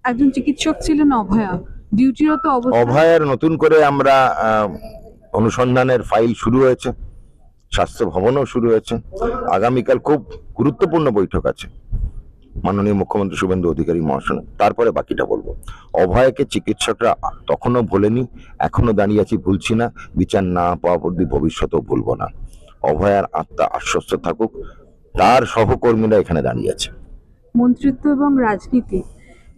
একজন চিকিৎসক ছিলেন অভয়া, ডিউটিরত অবস্থায় অভয়ার নতুন করে আমরা অনুসন্ধানের ফাইল শুরু হয়েছে, স্বাস্থ্য ভবনও শুরু হয়েছে। আগামীকাল খুব গুরুত্বপূর্ণ বৈঠক আছে মাননীয় মুখ্যমন্ত্রী শুভেন্দু অধিকারী মহাশয়, তারপরে বাকিটা বলবো। অভয়কে চিকিৎসকরা তখনও ভোলেনি, এখনো দাঁড়িয়ে আছি, ভুলছি না, বিচার না পাওয়া অবধি ভবিষ্যতেও ভুলবো না। অভয়ার আত্মা আশ্বস্ত থাকুক, তার সহকর্মীরা এখানে দাঁড়িয়ে আছে। মন্ত্রিত্ব এবং রাজনীতি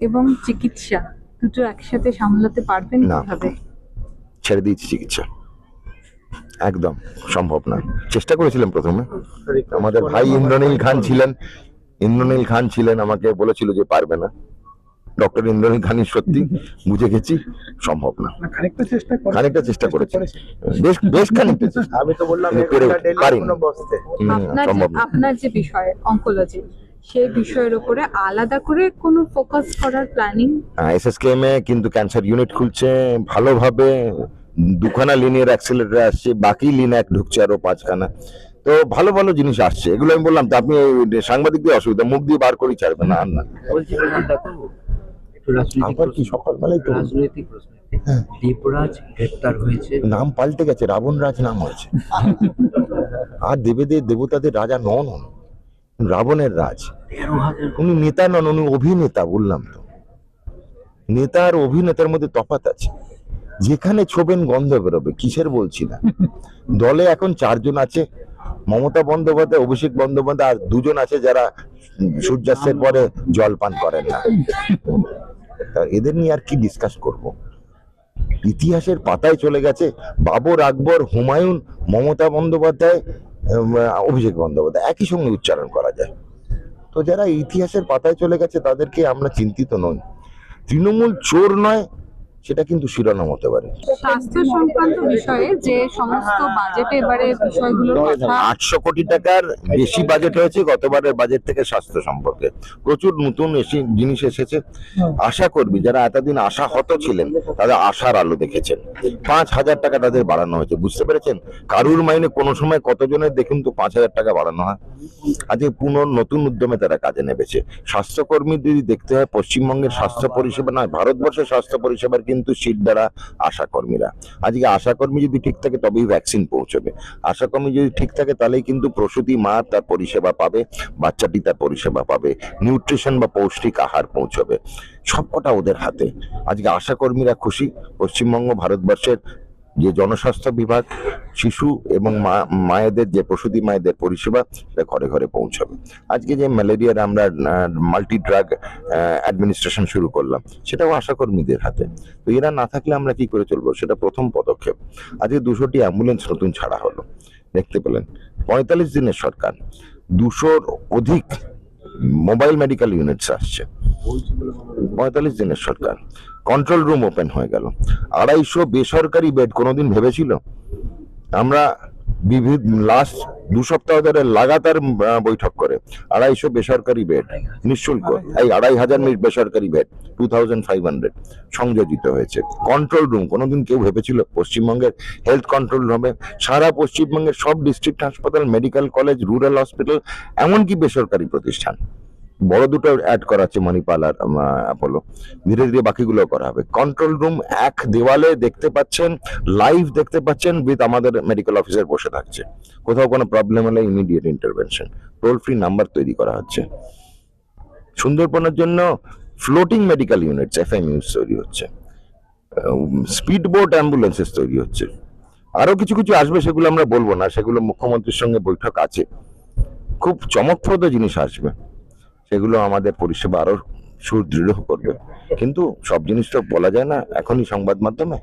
এবং চিকিৎসা দুটো একসাথে সামলাতে পারবেন না। কিভাবে? ছেড়ে দিয়েছি চিকিৎসা, একদম সম্ভব না। চেষ্টা করেছিলাম প্রথমে, আমাদের ভাই ইন্দ্রনীল খান ছিলেন, আমাকে বলেছিল যে পারবে না। ডক্টর ইন্দ্রনীল খানই সত্যি বুঝে গেছি সম্ভব না। খানিকটা চেষ্টা করেছি, বেশ খানিকটা চেষ্টা। আমি তো বললাম পারিনি। আপনার যে বিষয় অঙ্কোলজি, সেই বিষয়ের উপরে আলাদা করে কোনো ফোকাস করার প্ল্যানিং? এসএসকেএম এ কিন্তু ক্যান্সার ইউনিট খুলছে ভালোভাবে, দুখানা লিনিয়ার অ্যাক্সিলারেটর আসছে, বাকি লিনাক ঢুকছে আরো 5খানা। তো ভালো ভালো জিনিস আসছে, এগুলো আমি বললাম তো, আপনি সাংবাদিকদের অসুবিধা, মুখ দিয়ে বার করেই ছাড়বেন না। আর না বলছি দেখো, একটু আবার কি সকালবেলায় তো রাজনৈতিক প্রশ্ন। দীপরাজ গ্রেপ্তার হয়েছে, নাম পাল্টে গেছে, রাবণ রাজ নাম হয়েছে। আর দেবতাদের রাজা নন, রাবণের রাজ। 13,000 উনি নেতা নন, উনি অভিনেতা। বললাম তো, নেতা আর অভিনেতার মধ্যে তফাৎ আছে। যেখানে ছোবেন গন্ধ বেরোবে, কিসের বলছি না। দলে এখন 4 জন আছে, মমতা বন্দ্যোপাধ্যায়, অভিষেক বন্দ্যোপাধ্যায়, আর 2 জন আছে যারা সূর্যাস্তের পরে জল পান করেন না। তা এদের নিয়ে আর কি ডিসকাস করব? ইতিহাসের পাতায় চলে গেছে বাবর, আকবর, হুমায়ুন, মমতা বন্দ্যোপাধ্যায়, অভিষেক বন্দ্যোপাধ্যায় একই সঙ্গে উচ্চারণ করা যায়। তো যারা ইতিহাসের পাতায় চলে গেছে তাদেরকে আমরা চিন্তিত নই। তৃণমূল চোর নয়, সেটা কিন্তু শিরোনাম হতে পারে। স্বাস্থ্য সংক্রান্ত বিষয়ে যে সমস্ত বাজেটে এবারে বিষয়গুলোর কথা 800 কোটি টাকার বেশি বাজেট হয়েছে গতবারের বাজেট থেকে স্বাস্থ্য সম্পর্কে। প্রচুর নতুন জিনিস এসেছে। আশা করবি যারা এতদিন আশা হত ছিলেন, তারা আশার আলো দেখেছেন। 5,000 টাকা তাদের বাড়ানো হয়েছে, বুঝতে পেরেছেন? কারুর মাইনে কোনো সময় কতজনের দেখুন তো 5,000 টাকা বাড়ানো হয়। আজকে নতুন উদ্যমে তারা কাজে নেমেছে। স্বাস্থ্যকর্মী যদি দেখতে হয়, পশ্চিমবঙ্গের স্বাস্থ্য পরিষেবা নয়, ভারতবর্ষের স্বাস্থ্য পরিষেবার কিন্তু সিট দ্বারা আশাকর্মীরা। আজকে আশাকর্মী যদি ঠিক থাকে তবেই ভ্যাকসিন পৌঁছবে। আশাকর্মী যদি ঠিক থাকে তাহলেই কিন্তু প্রসূতি মা তার পরিষেবা পাবে, বাচ্চাটি তার পরিষেবা পাবে, নিউট্রিশন বা পৌষ্টিক আহার পৌঁছবে, সবকটা ওদের হাতে। আজকে আশাকর্মীরা খুশি। পশ্চিমবঙ্গ ভারতবর্ষের যে জনস্বাস্থ্য বিভাগ শিশু এবং মায়েদের যে প্রসূতি মায়েদের পরিষেবা, সেটা ঘরে ঘরে পৌঁছাবে। আজকে যে ম্যালেরিয়ার আমরা মাল্টি ড্রাগ অ্যাডমিনিস্ট্রেশন শুরু করলাম, সেটাও আশাকর্মীদের হাতে। তো এরা না থাকলে আমরা কি করে চলবো? সেটা প্রথম পদক্ষেপ। আজকে 200টি অ্যাম্বুলেন্স নতুন ছাড়া হলো, দেখতে পেলেন। 45 দিনের সরকার, 200-র অধিক মোবাইল মেডিকেল ইউনিটস আসছে। 45 দিনের সরকার, কন্ট্রোল রুম ওপেন হয়ে গেল। 250 বেসরকারি বেড কোনোদিন ভেবেছিল? আমরা লাস্ট 2 সপ্তাহ ধরে লাগাতার বৈঠক করে 250 বেসরকারি বেড নিঃশুল্ক, এই 2,500 বেসরকারি বেড 2,500 সংযোজিত হয়েছে। কন্ট্রোল রুম কোনোদিন কেউ ভেবেছিল পশ্চিমবঙ্গের হেলথ কন্ট্রোল রুমে? সারা পশ্চিমবঙ্গের সব ডিস্ট্রিক্ট হাসপাতাল, মেডিকেল কলেজ, রুরাল হসপিটাল, এমনকি বেসরকারি প্রতিষ্ঠান, বড় দুটো অ্যাড করা আছে, মণিপাল আর অ্যাপোলো। ধীরে ধীরে বাকিগুলো করা হবে। কন্ট্রোল রুম এক দেওয়ালে দেখতে পাচ্ছেন, লাইভ দেখতে পাচ্ছেন, উইথ আমাদের মেডিকেল অফিসার বসে থাকছে। কোথাও কোনো প্রবলেম হলে immediate intervention. Toll free number তৈরি করা হচ্ছে। সুন্দরবনের জন্য ফ্লোটিং মেডিকেল ইউনিটস, এফএমইউস তৈরি হচ্ছে। স্পিড বোট অ্যাম্বুলেন্সেস তৈরি হচ্ছে। আরো কিছু কিছু আসবে, সেগুলো আমরা বলবো না, সেগুলো মুখ্যমন্ত্রীর সঙ্গে বৈঠক আছে। খুব চমকপ্রদ জিনিস আসবে, সেগুলো আমাদের পরিষেবা আরো সুদৃঢ় করবে। কিন্তু সব জিনিস তো বলা যায় না এখনই সংবাদ মাধ্যমে।